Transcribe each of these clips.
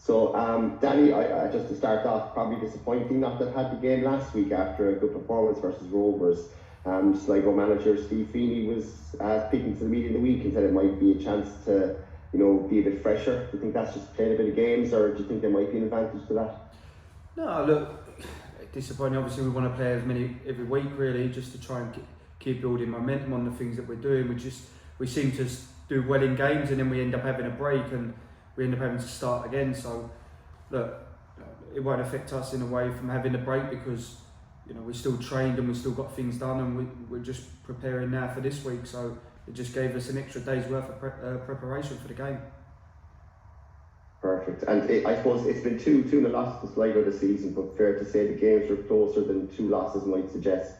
So, Danny, I just to start off, probably disappointing not to have had the game last week after a good performance versus Rovers. Sligo manager Steve Feeney was speaking to the media in the week and said it might be a chance to, be a bit fresher. Do you think that's just playing a bit of games, or do you think there might be an advantage to that? No, look, disappointing. Obviously, we want to play as many every week, really, just to try and keep building momentum on the things that we're doing. We seem to do well in games, and then we end up having a break, and we end up having to start again. So, look, it won't affect us in a way from having a break because we're still trained and we've still got things done, and we're just preparing now for this week. So it just gave us an extra day's worth of preparation for the game. Perfect. And I suppose it's been 2-0 losses to Sligo this season, but fair to say the games were closer than 2 losses might suggest.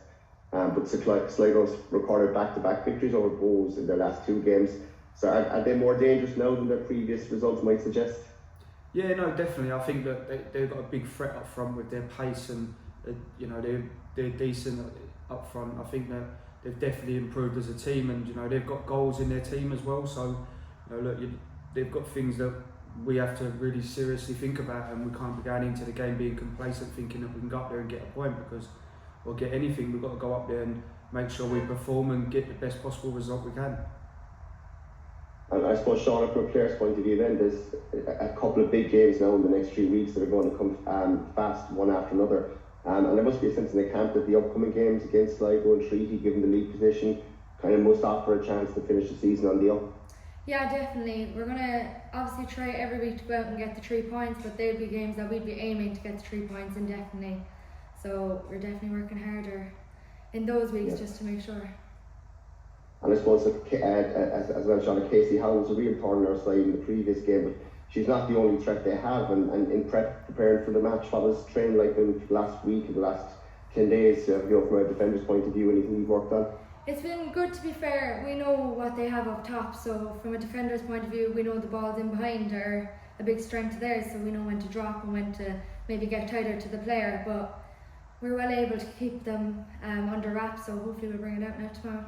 But Sligo's recorded back-to-back victories over Bows in their last 2 games. So are they more dangerous now than their previous results might suggest? Yeah, no, definitely. I think that they've got a big threat up front with their pace, and they're decent up front. I think that they've definitely improved as a team, and they've got goals in their team as well. So look, they've got things that we have to really seriously think about, and we can't be going into the game being complacent, thinking that we can go up there and get a point, because or get anything. We've got to go up there and make sure we perform and get the best possible result we can. And I suppose, Shaunagh, from a player's point of view, then there's a couple of big games now in the next 3 weeks that are going to come fast, one after another. And there must be a sense in the camp that the upcoming games against Sligo and Treaty, given the league position, kind of must offer a chance to finish the season on the up. Yeah, definitely. We're going to obviously try every week to go out and get the 3 points, but they'll be games that we'd be aiming to get the 3 points in, definitely. So we're definitely working harder in those weeks just to make sure. And I suppose, as well, Shaunagh, Casey Howell was a real thorn in our side in the previous game, but she's not the only threat they have. And in preparing for the match, what was training like in the last week and the last 10 days, from a defender's point of view, anything you've worked on? It's been good, to be fair. We know what they have up top, so from a defender's point of view, we know the balls in behind are a big strength of theirs, so we know when to drop and when to maybe get tighter to the player. But we're well able to keep them under wraps, so hopefully we'll bring it out now tomorrow.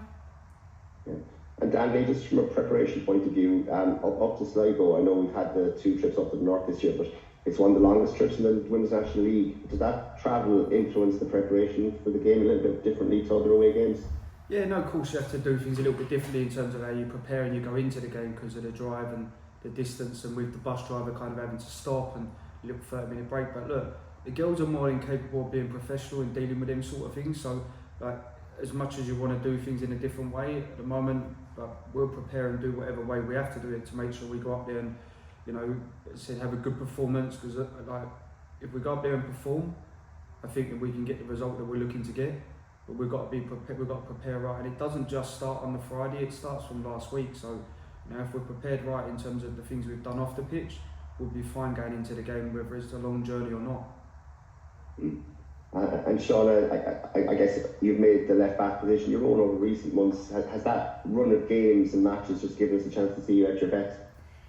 Yeah. And Danny, just from a preparation point of view, up to Sligo, I know we've had the 2 trips up to the north this year, but it's one of the longest trips in the Women's National League. Does that travel influence the preparation for the game a little bit differently to other away games? Yeah, no, of course you have to do things a little bit differently in terms of how you prepare and you go into the game because of the drive and the distance, and with the bus driver kind of having to stop and a little 30-minute break. But look, the girls are more than capable of being professional and dealing with them sort of things. So, like, as much as you want to do things in a different way at the moment, but we'll prepare and do whatever way we have to do it to make sure we go up there and, have a good performance. Because if we go up there and perform, I think that we can get the result that we're looking to get. But we've got to be prepared. We've got to prepare right, and it doesn't just start on the Friday. It starts from last week. So, if we're prepared right in terms of the things we've done off the pitch, we'll be fine going into the game, whether it's a long journey or not. And Shaunagh, I guess you've made the left back position your own over recent months. Has that run of games and matches just given us a chance to see you at your best?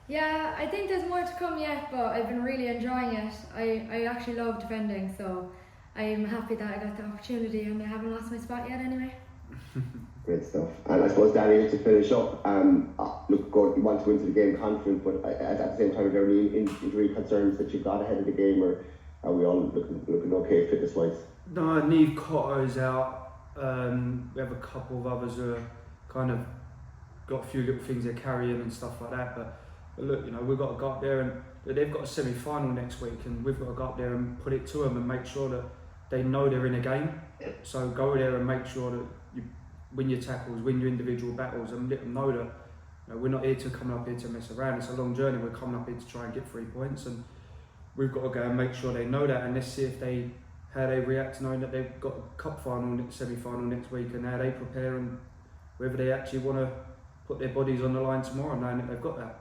Yeah, I think there's more to come yet, but I've been really enjoying it. I actually love defending, so I'm happy that I got the opportunity and I haven't lost my spot yet anyway. Great stuff. And I suppose, Danny, just to finish up, look, you want to go into the game confident, but at the same time, are there any injury concerns that you've got ahead of the game, or are we all looking okay fitness-wise? No, Neve Cotter is out. We have a couple of others who are kind of got a few little things they're carrying and stuff like that. But look, we've got to go up there, and they've got a semi-final next week, and we've got to go up there and put it to them and make sure that they know they're in a game. So go there and make sure that you win your tackles, win your individual battles, and let them know that we're not here to come up here to mess around. It's a long journey. We're coming up here to try and get 3 points, and we've got to go and make sure they know that. And let's see how they react, knowing that they've got a cup final, semi-final next week, and how they prepare and whether they actually want to put their bodies on the line tomorrow, knowing that they've got that.